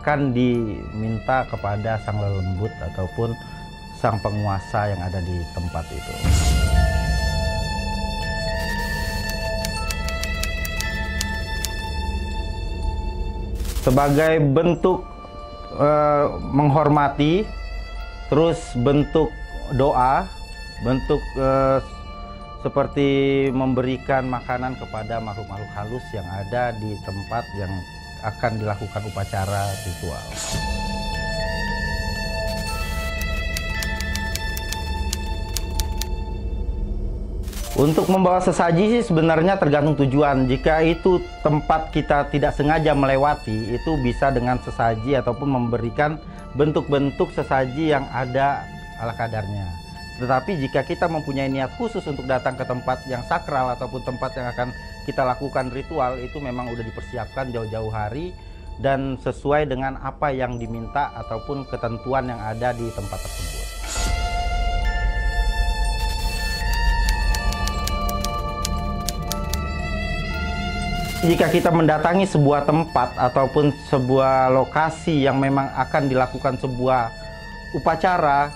akan diminta kepada sang lelembut ataupun sang penguasa yang ada di tempat itu. Sebagai bentuk menghormati, terus bentuk doa, bentuk seperti memberikan makanan kepada makhluk-makhluk halus yang ada di tempat yang akan dilakukan upacara ritual. Untuk membawa sesaji sih sebenarnya tergantung tujuan. Jika itu tempat kita tidak sengaja melewati, itu bisa dengan sesaji ataupun memberikan bentuk-bentuk sesaji yang ada ala kadarnya. Tetapi jika kita mempunyai niat khusus untuk datang ke tempat yang sakral ataupun tempat yang akan kita lakukan ritual, itu memang sudah dipersiapkan jauh-jauh hari dan sesuai dengan apa yang diminta ataupun ketentuan yang ada di tempat tersebut. Jika kita mendatangi sebuah tempat ataupun sebuah lokasi yang memang akan dilakukan sebuah upacara,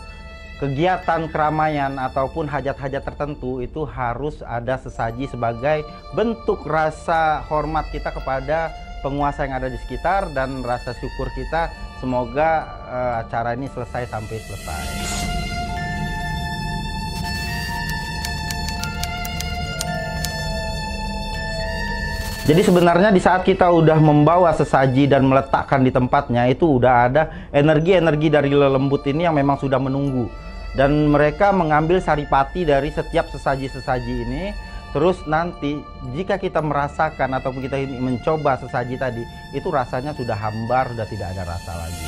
kegiatan keramaian ataupun hajat-hajat tertentu, itu harus ada sesaji sebagai bentuk rasa hormat kita kepada penguasa yang ada di sekitar dan rasa syukur kita semoga acara ini selesai sampai selesai. Jadi sebenarnya di saat kita udah membawa sesaji dan meletakkan di tempatnya, itu udah ada energi-energi dari lelembut ini yang memang sudah menunggu. Dan mereka mengambil saripati dari setiap sesaji-sesaji ini. Terus nanti jika kita merasakan ataupun kita ini mencoba sesaji tadi, itu rasanya sudah hambar, sudah tidak ada rasa lagi.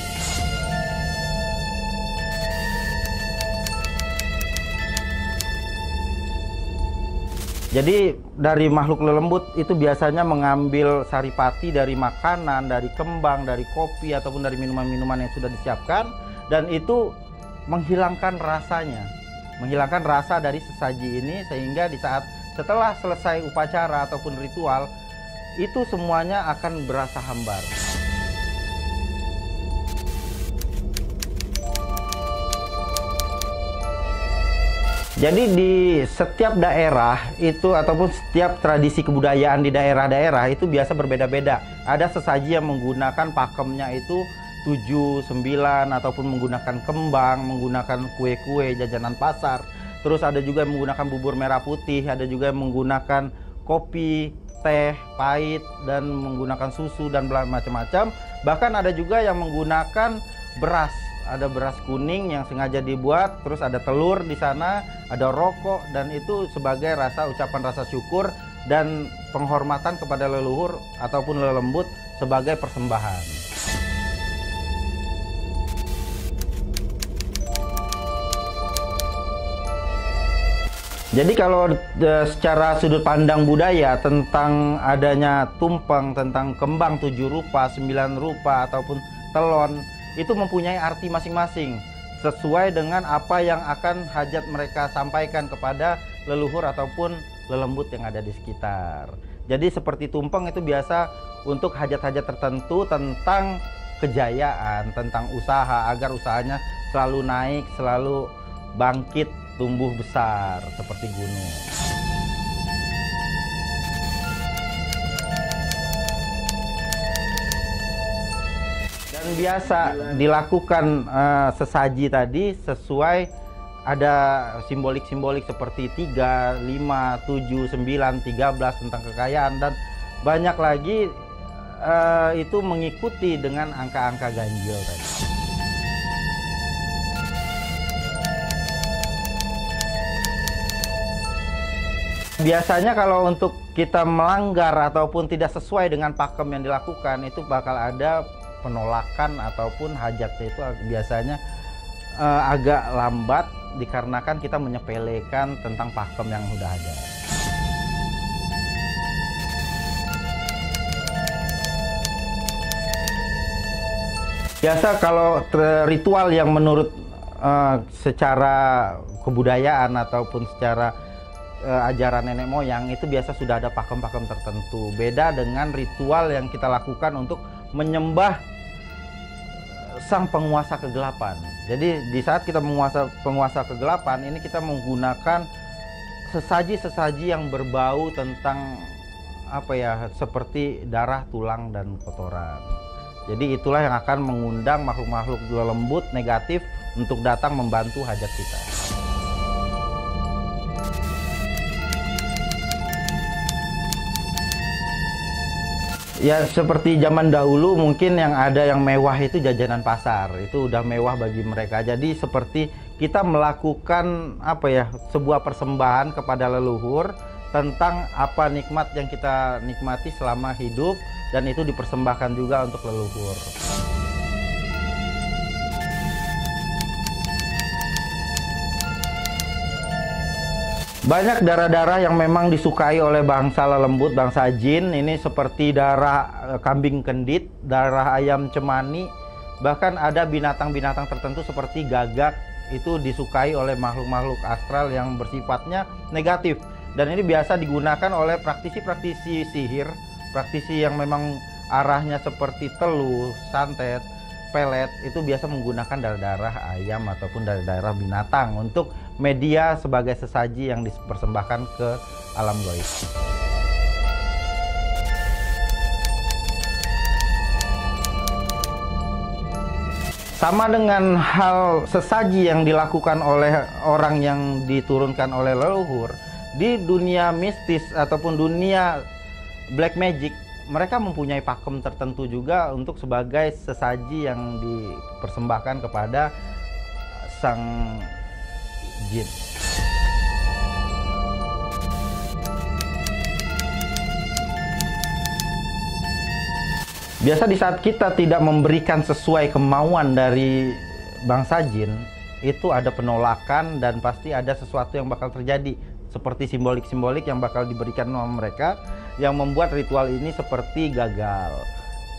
Jadi dari makhluk lelembut itu biasanya mengambil saripati dari makanan, dari kembang, dari kopi ataupun dari minuman-minuman yang sudah disiapkan, dan itu menghilangkan rasanya, menghilangkan rasa dari sesaji ini, sehingga di saat setelah selesai upacara ataupun ritual itu semuanya akan berasa hambar. Jadi di setiap daerah itu ataupun setiap tradisi kebudayaan di daerah-daerah itu biasa berbeda-beda. Ada sesaji yang menggunakan pakemnya itu 7, 9 ataupun menggunakan kembang, menggunakan kue-kue jajanan pasar. Terus ada juga yang menggunakan bubur merah putih, ada juga yang menggunakan kopi, teh, pahit, dan menggunakan susu dan macam-macam. Bahkan ada juga yang menggunakan beras. Ada beras kuning yang sengaja dibuat, terus ada telur di sana, ada rokok, dan itu sebagai ucapan rasa syukur dan penghormatan kepada leluhur ataupun lelembut sebagai persembahan. Jadi kalau secara sudut pandang budaya tentang adanya tumpeng, tentang kembang 7 rupa, 9 rupa ataupun telon, itu mempunyai arti masing-masing sesuai dengan apa yang akan hajat mereka sampaikan kepada leluhur ataupun lelembut yang ada di sekitar. Jadi seperti tumpeng itu biasa untuk hajat-hajat tertentu tentang kejayaan, tentang usaha, agar usahanya selalu naik, selalu bangkit, tumbuh besar seperti gunung. Dan biasa dilakukan sesaji tadi sesuai ada simbolik-simbolik seperti 3, 5, 7, 9, 13 tentang kekayaan, dan banyak lagi itu mengikuti dengan angka-angka ganjil tadi. Biasanya kalau untuk kita melanggar ataupun tidak sesuai dengan pakem yang dilakukan, itu bakal ada penolakan ataupun hajatnya itu biasanya agak lambat dikarenakan kita menyepelekan tentang pakem yang sudah ada. Biasa kalau ritual yang menurut secara kebudayaan ataupun secara ajaran nenek moyang itu biasa sudah ada pakem-pakem tertentu. Beda dengan ritual yang kita lakukan untuk menyembah sang penguasa kegelapan. Jadi di saat kita penguasa kegelapan ini, kita menggunakan sesaji-sesaji yang berbau tentang seperti darah, tulang, dan kotoran. Jadi itulah yang akan mengundang makhluk-makhluk lembut negatif untuk datang membantu hajat kita. Ya, seperti zaman dahulu mungkin yang ada yang mewah itu jajanan pasar. Itu udah mewah bagi mereka. Jadi seperti kita melakukan sebuah persembahan kepada leluhur tentang apa nikmat yang kita nikmati selama hidup, dan itu dipersembahkan juga untuk leluhur. Banyak darah-darah yang memang disukai oleh bangsa lelembut, bangsa jin. Ini seperti darah kambing kendit, darah ayam cemani. Bahkan ada binatang-binatang tertentu seperti gagak, itu disukai oleh makhluk-makhluk astral yang bersifatnya negatif. Dan ini biasa digunakan oleh praktisi-praktisi sihir, praktisi yang memang arahnya seperti teluh, santet, pelet, itu biasa menggunakan darah-darah ayam ataupun darah-darah binatang untuk media sebagai sesaji yang dipersembahkan ke alam gaib. Sama dengan hal sesaji yang dilakukan oleh orang yang diturunkan oleh leluhur, di dunia mistis ataupun dunia black magic, mereka mempunyai pakem tertentu juga untuk sebagai sesaji yang dipersembahkan kepada sang jin. Biasa di saat kita tidak memberikan sesuai kemauan dari bangsa jin, itu ada penolakan dan pasti ada sesuatu yang bakal terjadi. Seperti simbolik-simbolik yang bakal diberikan sama mereka, yang membuat ritual ini seperti gagal.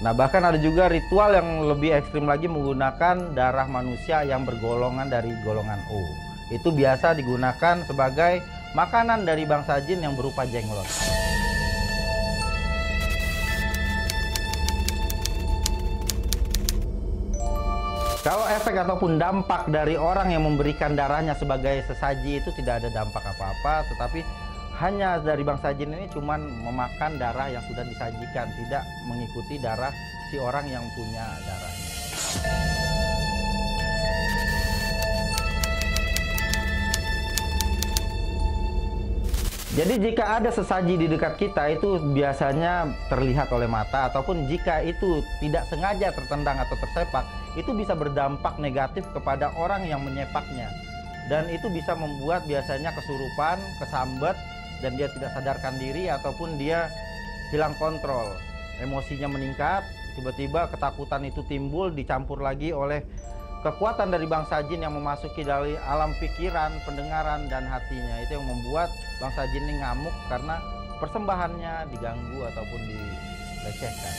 Nah, bahkan ada juga ritual yang lebih ekstrim lagi menggunakan darah manusia yang bergolongan dari golongan O. Itu biasa digunakan sebagai makanan dari bangsa jin yang berupa jenglot. Kalau efek ataupun dampak dari orang yang memberikan darahnya sebagai sesaji itu tidak ada dampak apa-apa, tetapi hanya dari bangsa jin ini cuman memakan darah yang sudah disajikan, tidak mengikuti darah si orang yang punya darahnya. Jadi jika ada sesaji di dekat kita, itu biasanya terlihat oleh mata, ataupun jika itu tidak sengaja tertendang atau tersepak, itu bisa berdampak negatif kepada orang yang menyepaknya. Dan itu bisa membuat biasanya kesurupan, kesambet, dan dia tidak sadarkan diri ataupun dia hilang kontrol. Emosinya meningkat, tiba-tiba ketakutan itu timbul, dicampur lagi oleh kekuatan dari bangsa jin yang memasuki dari alam pikiran, pendengaran, dan hatinya. Itu yang membuat bangsa jin ini ngamuk karena persembahannya diganggu ataupun dilecehkan.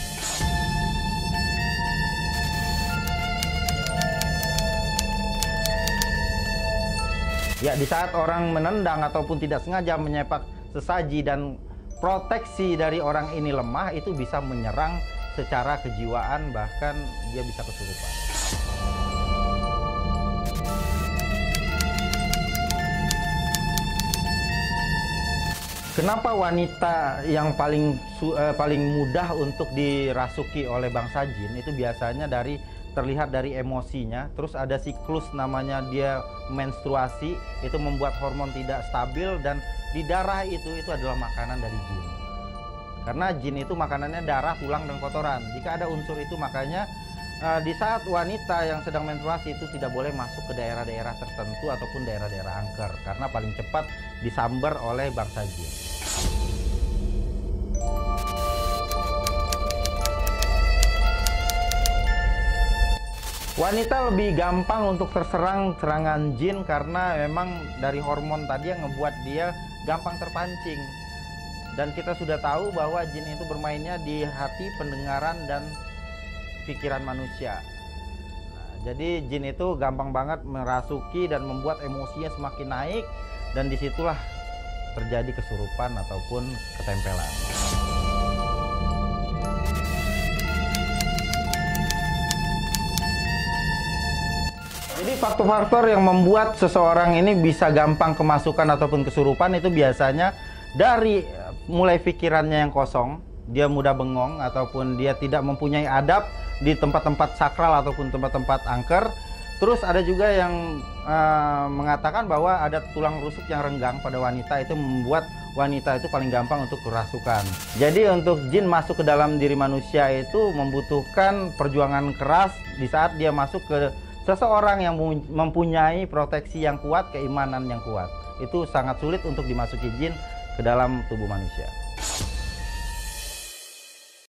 Ya, di saat orang menendang ataupun tidak sengaja menyepak sesaji dan proteksi dari orang ini lemah, itu bisa menyerang secara kejiwaan, bahkan dia bisa kesurupan. Kenapa wanita yang paling mudah untuk dirasuki oleh bangsa jin itu biasanya terlihat dari emosinya, terus ada siklus namanya dia menstruasi, itu membuat hormon tidak stabil, dan di darah itu adalah makanan dari jin. Karena jin itu makanannya darah, tulang, dan kotoran. Jika ada unsur itu, makanya di saat wanita yang sedang menstruasi itu tidak boleh masuk ke daerah-daerah tertentu ataupun daerah-daerah angker, karena paling cepat disambar oleh bangsa jin. Wanita lebih gampang untuk terserang serangan jin karena memang dari hormon tadi yang ngebuat dia gampang terpancing. Dan kita sudah tahu bahwa jin itu bermainnya di hati, pendengaran, dan pikiran manusia. Nah, jadi jin itu gampang banget merasuki dan membuat emosinya semakin naik, dan disitulah terjadi kesurupan ataupun ketempelan. Jadi faktor-faktor yang membuat seseorang ini bisa gampang kemasukan ataupun kesurupan itu biasanya dari mulai pikirannya yang kosong, dia mudah bengong, ataupun dia tidak mempunyai adab di tempat-tempat sakral ataupun tempat-tempat angker. Terus ada juga yang mengatakan bahwa ada tulang rusuk yang renggang pada wanita, itu membuat wanita itu paling gampang untuk kerasukan. Jadi untuk jin masuk ke dalam diri manusia itu membutuhkan perjuangan keras di saat dia masuk ke seseorang yang mempunyai proteksi yang kuat, keimanan yang kuat. Itu sangat sulit untuk dimasuki jin ke dalam tubuh manusia.